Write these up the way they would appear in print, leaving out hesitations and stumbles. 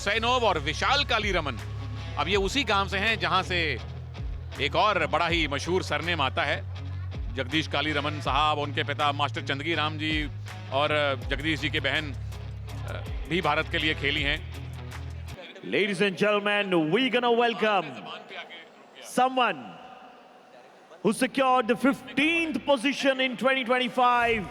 गुसैनोव और विशाल कालीरमन अब ये उसी गांव से हैं जहां से एक और बड़ा ही मशहूर सरनेम आता है। जगदीश कालीरमन साहब, उनके पिता मास्टर चंदगी राम जी और जगदीश जी की बहन भी भारत के लिए खेली हैं। Ladies and gentlemen, we're gonna welcome someone who secured the 15th position in 2025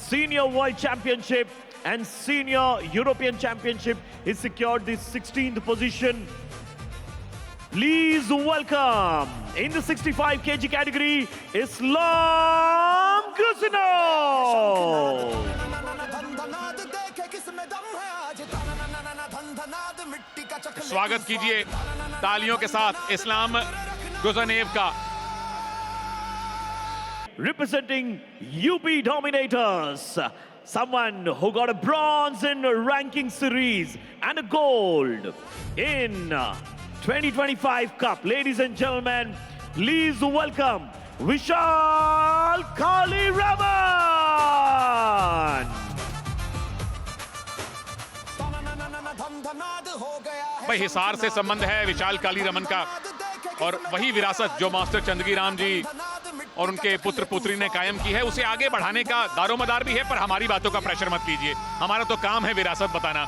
Senior World Championship and Senior European Championship. He secured the 16th position. Please welcome in the 65 kg category, Islam Gusanov. स्वागत कीजिए तालियों के साथ इस्लाम गुसनोव का। Representing UP Dominators, someone who got a bronze in ranking series and a gold in 2025 Cup. Ladies and gentlemen, please welcome Vishal Kaliraman. भाई हिसार से संबंध है विशाल कालीरमन का और वही विरासत जो मास्टर चंदगी राम जी और उनके पुत्र पुत्री ने कायम की है उसे आगे बढ़ाने का दारोमदार भी है। पर हमारी बातों का प्रेशर मत लीजिए, हमारा तो काम है विरासत बताना।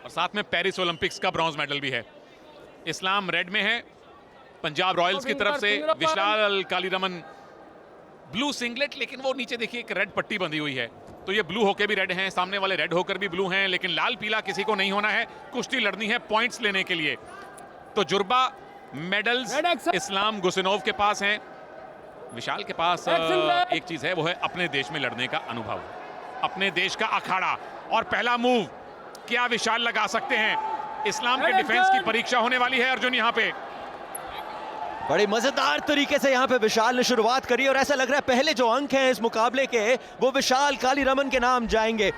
और साथ में पेरिस ओलंपिक्स का ब्रॉन्ज मेडल भी है। इस्लाम रेड में है पंजाब रॉयल्स की तरफ से, विशाल कालीरमन ब्लू सिंगलेट, लेकिन वो नीचे देखिए एक रेड पट्टी बंधी हुई है, तो ये ब्लू होकर भी रेड हैं, सामने वाले रेड होकर भी ब्लू हैं, लेकिन लाल पीला किसी को नहीं होना है। कुश्ती लड़नी है पॉइंट्स लेने के लिए। तो जुर्बा मेडल्स इस्लाम गुसनोव के पास हैं, विशाल के पास एक चीज है, वो है अपने देश में लड़ने का अनुभव, अपने देश का अखाड़ा। और पहला मूव क्या विशाल लगा सकते हैं? इस्लाम के डिफेंस की परीक्षा होने वाली है अर्जुन यहाँ पे। बड़ी मजेदार तरीके से यहाँ पे विशाल ने शुरुआत करी और ऐसा लग रहा है पहले जो अंक हैं इस मुकाबले के वो विशाल कालीरमन के नाम जाएंगे।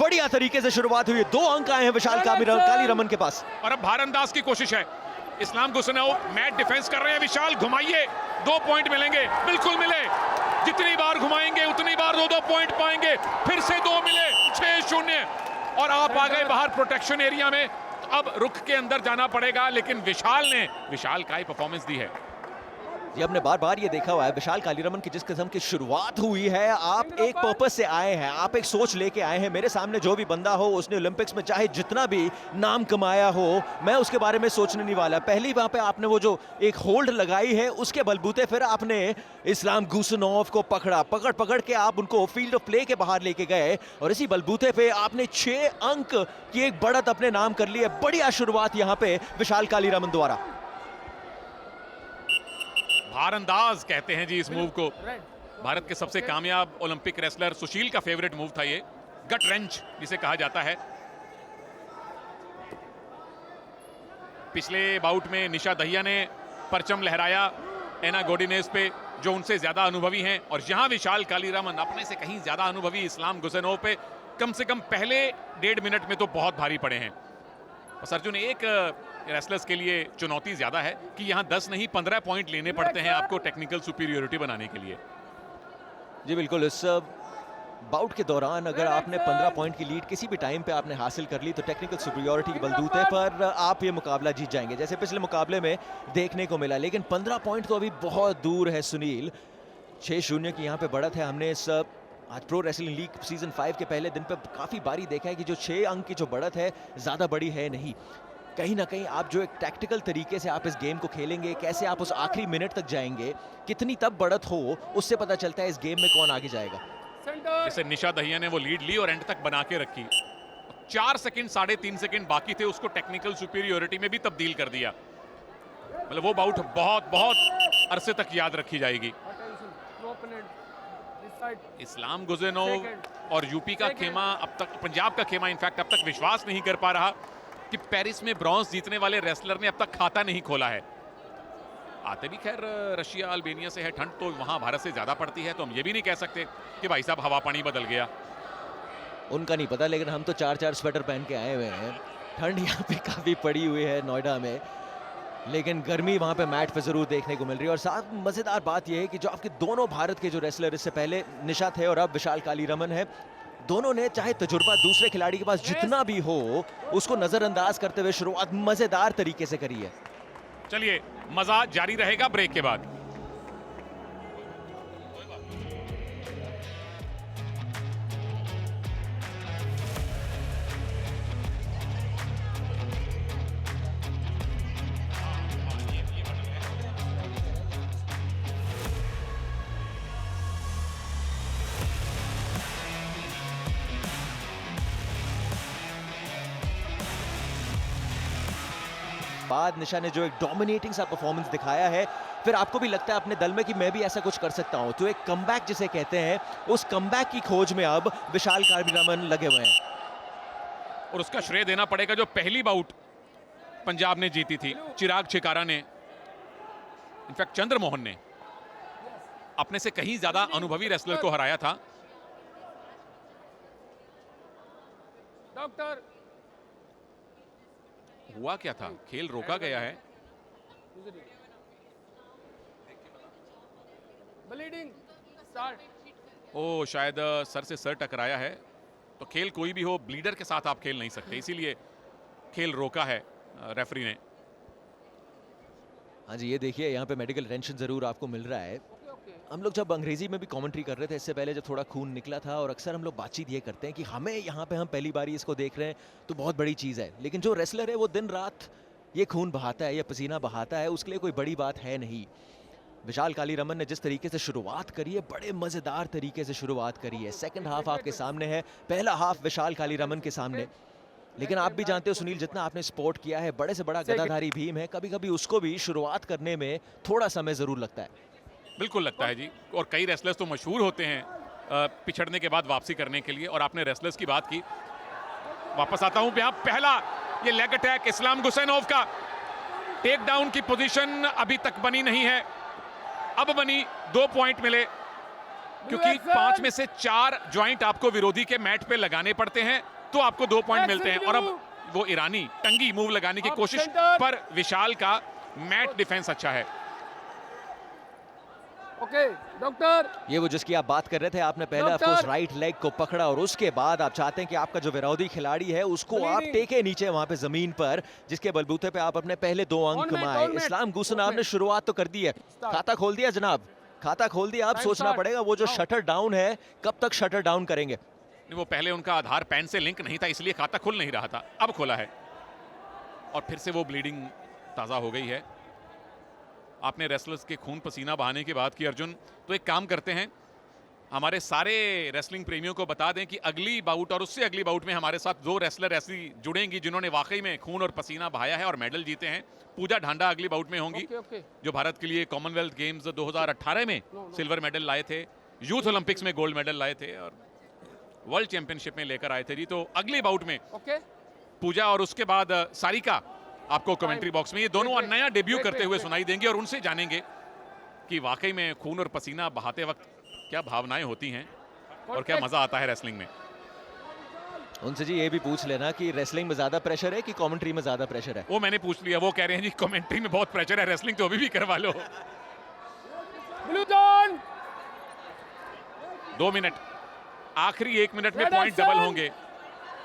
बढ़िया तरीके से शुरुआत हुई, 2 अंक आए हैं विशाल कालीरमन के पास। और अब भारंदाज की कोशिश है, इस्लाम गुसनोव मैट डिफेंस कर रहे हैं। विशाल घुमाइए, 2 पॉइंट मिलेंगे, बिल्कुल मिले। जितनी बार घुमाएंगे उतनी बार 2-2 पॉइंट पाएंगे। फिर से 2 मिले, 6-0 और आप आ गए बाहर प्रोटेक्शन एरिया में। अब रुक के अंदर जाना पड़ेगा, लेकिन विशाल का ही परफॉर्मेंस दी है। जी हमने बार बार ये देखा हुआ है विशाल कालीरमन की जिस किस्म की शुरुआत हुई है, आप एक पर्पस से आए हैं, आप एक सोच लेके आए हैं। मेरे सामने जो भी बंदा हो उसने ओलंपिक्स में चाहे जितना भी नाम कमाया हो, मैं उसके बारे में सोचने नहीं वाला। पहली वहां पे आपने वो जो एक होल्ड लगाई है उसके बलबूते फिर आपने इस्लाम गुसनोव को पकड़ के आप उनको फील्ड ऑफ प्ले के बाहर लेके गए और इसी बलबूते पे आपने 6 अंक की एक बढ़त अपने नाम कर ली है। बढ़िया शुरुआत यहाँ पे विशाल कालीरमन द्वारा। भारंदाज कहते हैं जी इस मूव को। भारत के सबसे कामयाब ओलंपिक रेसलर सुशील का फेवरेट मूव था ये, गट रेंच जिसे कहा जाता है। पिछले बाउट में निशा दहिया ने परचम लहराया एना गोडिनेस पे, जो उनसे ज्यादा अनुभवी हैं, और यहां विशाल कालीरमन अपने से कहीं ज्यादा अनुभवी इस्लाम गुसनोव पे कम से कम पहले 1.5 मिनट में तो बहुत भारी पड़े हैं। बस अर्जुन, एक रेसलर्स के लिए चुनौती ज्यादा है कि यहां 10 नहीं 15 पॉइंट लेने पड़ते हैं आपको टेक्निकल सुपीरियोरिटी बनाने के लिए। जी बिल्कुल, इस बाउट के दौरान अगर आपने 15 पॉइंट की लीड किसी भी टाइम पे आपने हासिल कर ली तो टेक्निकल सुपीरियोरिटी के बलबूते पर आप ये मुकाबला जीत जाएंगे, जैसे पिछले मुकाबले में देखने को मिला। लेकिन 15 पॉइंट तो अभी बहुत दूर है सुनील। 6-0 की यहाँ पे बढ़त है। हमने इस आज प्रो रेसलिंग लीग सीजन 5 के पहले दिन पे काफी बारी देखा है कि जो 6 अंक की जो बढ़त है ज्यादा बड़ी है नहीं। कहीं ना कहीं आप जो एक टैक्टिकल तरीके से आप इस गेम को खेलेंगे, कैसे आप उस आखिरी मिनट तक जाएंगे, कितनी तब बढ़त हो, उससे पता चलता है इस गेम में कौन आगे जाएगा। जैसे निशा दहिया ने वो लीड ली और एंड तक बना के रखी, 4 सेकंड 3.5 सेकंड बाकी थे, उसको टेक्निकल सुपीरियोरिटी में भी तब्दील कर दिया। मतलब वो बाउट बहुत अरसे तक याद रखी जाएगी। इस्लाम गुसनोव और यूपी का खेमा अब तक, पंजाब का खेमा इनफैक्ट अब तक विश्वास नहीं कर पा रहा कि पेरिस में ब्रॉन्ज जीतने वाले रेसलर ने अब तक खाता नहीं खोला है। आते भी खैर रशिया अल्बेनिया से है, ठंड तो वहां भारत से ज्यादा पड़ती है, तो हम ये भी नहीं कह सकते कि भाई साहब हवा पानी बदल गया। उनका नहीं पता, लेकिन हम तो 4-4 स्वेटर पहन के आए हुए हैं। ठंड यहाँ पे काफी पड़ी हुई है नोएडा में, लेकिन गर्मी वहाँ पे मैट पे जरूर देखने को मिल रही है। और साथ मजेदार बात यह है कि जो आपके दोनों भारत के जो रेसलर इससे पहले निशा थे और अब विशाल कालीरमन है, दोनों ने चाहे तजुर्बा दूसरे खिलाड़ी के पास जितना भी हो उसको नजरअंदाज करते हुए शुरुआत मजेदार तरीके से करी है। चलिए मजा जारी रहेगा ब्रेक के बाद। बाद निशा ने जो एक डोमिनेटिंग सा परफॉर्मेंस दिखाया है, फिर आपको भी लगता है अपने दल में कि मैं भी ऐसा कुछ कर सकता हूं, तो एक कमबैक जिसे कहते हैं, उस कमबैक की खोज में अब विशाल कालीरामन लगे हुए हैं। और उसका श्रेय देना पड़ेगा जो पहली बाउट पंजाब ने जीती थी, चिराग छिकारा ने, इनफैक्ट चंद्रमोहन ने अपने से कहीं ज्यादा अनुभवी रेसलर को हराया था। डॉक्टर हुआ क्या था, खेल रोका गया है। Bleeding start. ओ शायद सर से सर टकराया है, तो खेल कोई भी हो ब्लीडर के साथ आप खेल नहीं सकते, इसीलिए खेल रोका है रेफरी ने। हाँ जी, ये देखिए यहाँ पे मेडिकल अटेंशन जरूर आपको मिल रहा है। हम लोग जब अंग्रेजी में भी कमेंट्री कर रहे थे इससे पहले, जब थोड़ा खून निकला था, और अक्सर हम लोग बातचीत ये करते हैं कि हमें यहाँ पे हम पहली बार इसको देख रहे हैं तो बहुत बड़ी चीज़ है, लेकिन जो रेसलर है वो दिन रात ये खून बहाता है, ये पसीना बहाता है, उसके लिए कोई बड़ी बात है नहीं। विशाल कालीरामन ने जिस तरीके से शुरुआत करी है, बड़े मज़ेदार तरीके से शुरुआत करी है। सेकंड हाफ आपके सामने है, पहला हाफ विशाल कालीरामन के सामने। लेकिन आप भी जानते हो सुनील, जितना आपने स्पोर्ट किया है, बड़े से बड़ा गदाधारी भीम है, कभी कभी उसको भी शुरुआत करने में थोड़ा समय ज़रूर लगता है। बिल्कुल लगता है जी, और कई रेसलर्स तो मशहूर होते हैं पिछड़ने के बाद वापसी करने के लिए, और आपने रेसलर्स की बात की। वापस आता हूं यहाँ, पहला ये लेग अटैक इस्लाम गुसैनोव का, टेक डाउन की पोजीशन अभी तक बनी नहीं है, अब बनी, 2 पॉइंट मिले, क्योंकि 5 में से 4 ज्वाइंट आपको विरोधी के मैट पे लगाने पड़ते हैं तो आपको 2 पॉइंट मिलते हैं। और अब वो ईरानी टंगी मूव लगाने की कोशिश, पर विशाल का मैट डिफेंस अच्छा है। ओके डॉक्टर, ये वो जिसकी आप बात कर रहे थे, आपने पहले ऑफकोर्स राइट लेग को पकड़ा, और उसके बाद आप चाहते हैं कि आपका जो विरोधी खिलाड़ी है उसको आप टेके नीचे वहां पे जमीन पर, जिसके बलबूते पे आप अपने पहले 2 अंक कमाए। इस्लाम गुसैनोव ने शुरुआत तो कर दी है, खाता खोल दिया जनाब, खाता खोल दिया। अब सोचना पड़ेगा वो जो शटर डाउन है, कब तक शटर डाउन करेंगे। वो पहले उनका आधार पैन से लिंक नहीं था, इसलिए खाता खुल नहीं रहा था, अब खुला है, और फिर से वो ब्लीडिंग ताज़ा हो गई है। आपने रेसलर्स के खून पसीना बहाने की बात की अर्जुन, तो एक काम करते हैं, हमारे सारे रेसलिंग प्रेमियों को बता दें कि अगली बाउट और उससे अगली बाउट में हमारे साथ 2 रेसलर ऐसी जुड़ेंगी जिन्होंने वाकई में खून और पसीना बहाया है और मेडल जीते हैं। पूजा ढांडा अगली बाउट में होंगी, जो भारत के लिए कॉमनवेल्थ गेम्स 2018 में सिल्वर मेडल लाए थे, यूथ ओलंपिक्स में गोल्ड मेडल लाए थे, और वर्ल्ड चैंपियनशिप में लेकर आए थे जी। तो अगली बाउट में पूजा और उसके बाद सारिका आपको कमेंट्री बॉक्स में ये दोनों नया डेब्यू करते हुए सुनाई देंगे, और उनसे जानेंगे कि वाकई में खून और पसीना बहाते वक्त क्या भावनाएं होती हैं और क्या मजा आता है रेसलिंग में। उनसे जी ये भी पूछ लेना कि रेसलिंग में ज्यादा प्रेशर है कि कमेंट्री में ज्यादा प्रेशर है। वो मैंने पूछ लिया, वो कह रहे हैं जी कमेंट्री में बहुत प्रेशर है, रेसलिंग तो अभी भी करवा लो। ब्लू जोन 2 मिनट, आखिरी 1 मिनट में पॉइंट डबल होंगे,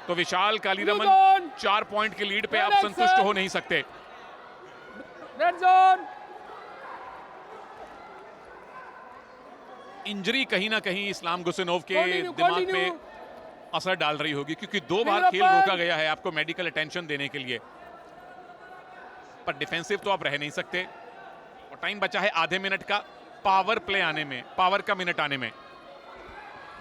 तो विशाल कालीरामन 4 पॉइंट की लीड पे आप संतुष्ट हो नहीं सकते। रेड जोन, इंजरी कहीं ना कहीं इस्लाम गुसैनोव के दिमाग पे असर डाल रही होगी, क्योंकि 2 बार खेल रोका गया है आपको मेडिकल अटेंशन देने के लिए, पर डिफेंसिव तो आप रह नहीं सकते, और टाइम बचा है आधे मिनट का पावर प्ले आने में, पावर का मिनट आने में।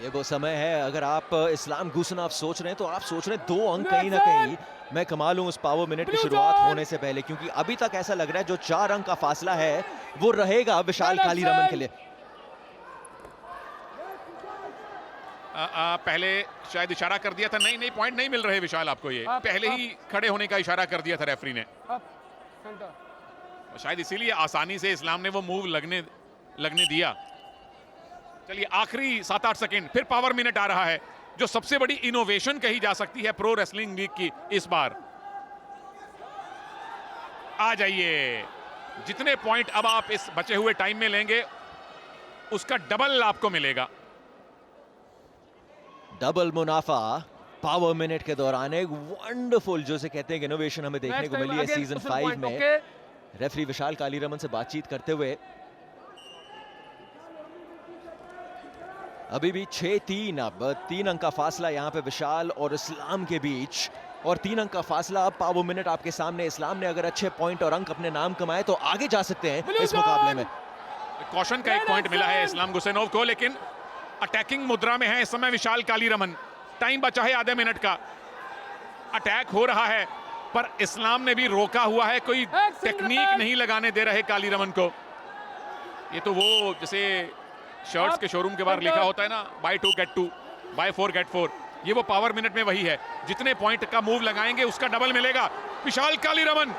ये वो समय है, अगर आप इस्लाम गुसैनोव सोच रहे हैं तो आप सोच रहे हैं 2 अंक कहीं ना कहीं मैं कमा लूं उस पावर मिनट की शुरुआत होने से पहले, क्योंकि अभी तक ऐसा लग रहा है जो 4 अंक का फासला है वो रहेगा विशाल कालीरामन के लिए। पहले शायद इशारा कर दिया था, नहीं पॉइंट नहीं मिल रहे विशाल आपको, ये पहले ही खड़े होने का इशारा कर दिया था रेफरी ने, शायद इसीलिए आसानी से इस्लाम ने वो मूव लगने दिया। चलिए आखिरी 7-8 सेकंड, फिर पावर मिनट आ रहा है, जो सबसे बड़ी इनोवेशन कही जा सकती है प्रो रेसलिंग लीग की इस बार। आ जाइए, जितने पॉइंट अब आप इस बचे हुए टाइम में लेंगे उसका डबल आपको मिलेगा। डबल मुनाफा पावर मिनट के दौरान एक वंडरफुल जो से कहते हैं कि इनोवेशन हमें देखने को मिली है सीजन 5 में। रेफरी विशाल कालीरमन से बातचीत करते हुए अभी भी 6-3, अब 3 अंक का फासला यहां पे विशाल और इस्लाम के बीच, और 3 अंक का फासला। अब पावर मिनट आपके सामने। इस्लाम ने अगर अच्छे पॉइंट और अंक अपने नाम कमाए तो आगे जा सकते हैं इस मुकाबले में। कॉशन का एक पॉइंट मिला है इस्लाम गुसेनोव को, लेकिन अटैकिंग मुद्रा में है इस समय विशाल कालीरमन। टाइम बचा है आधे मिनट का, अटैक हो रहा है पर इस्लाम ने भी रोका हुआ है, कोई टेक्निक नहीं लगाने दे रहे कालीरमन को। ये तो वो जैसे शर्ट्स के शोरूम के बाहर लिखा होता है ना, बाय 2 गेट 2, बाय 4 गेट 4, ये वो पावर मिनट में वही है। जितने पॉइंट का मूव लगाएंगे उसका डबल मिलेगा। विशाल कालीरमन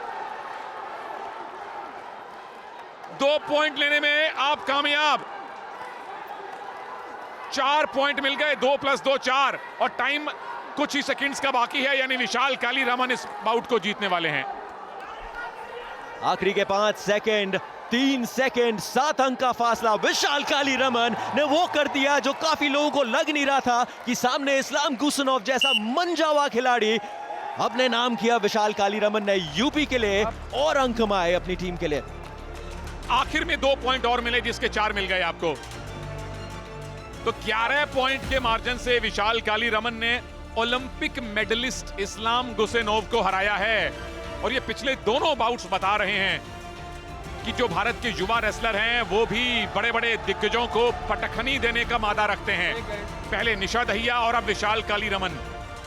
2 पॉइंट लेने में आप कामयाब। 4 पॉइंट मिल गए, 2 + 2 4, और टाइम कुछ ही सेकंड्स का बाकी है, यानी विशाल कालीरमन इस बाउट को जीतने वाले हैं। आखिरी के 5 सेकंड, 3 सेकंड, 7 अंक का फासला। विशाल कालीरमन ने वो कर दिया जो काफी लोगों को लग नहीं रहा था कि सामने इस्लाम गुसेनोव जैसा मंजावा खिलाड़ी अपने नाम किया। विशाल कालीरमन ने यूपी के लिए और अंक कमाए अपनी टीम के लिए। आखिर में 2 पॉइंट और मिले जिसके 4 मिल गए आपको, तो 11 पॉइंट के मार्जिन से विशाल कालीरमन ने ओलंपिक मेडलिस्ट इस्लाम गुसेनोव को हराया है। और ये पिछले दोनों बाउट्स बता रहे हैं कि जो भारत के युवा रेसलर हैं वो भी बड़े बड़े दिग्गजों को पटखनी देने का मादा रखते हैं। पहले निशा दहिया और अब विशाल कालीरमन।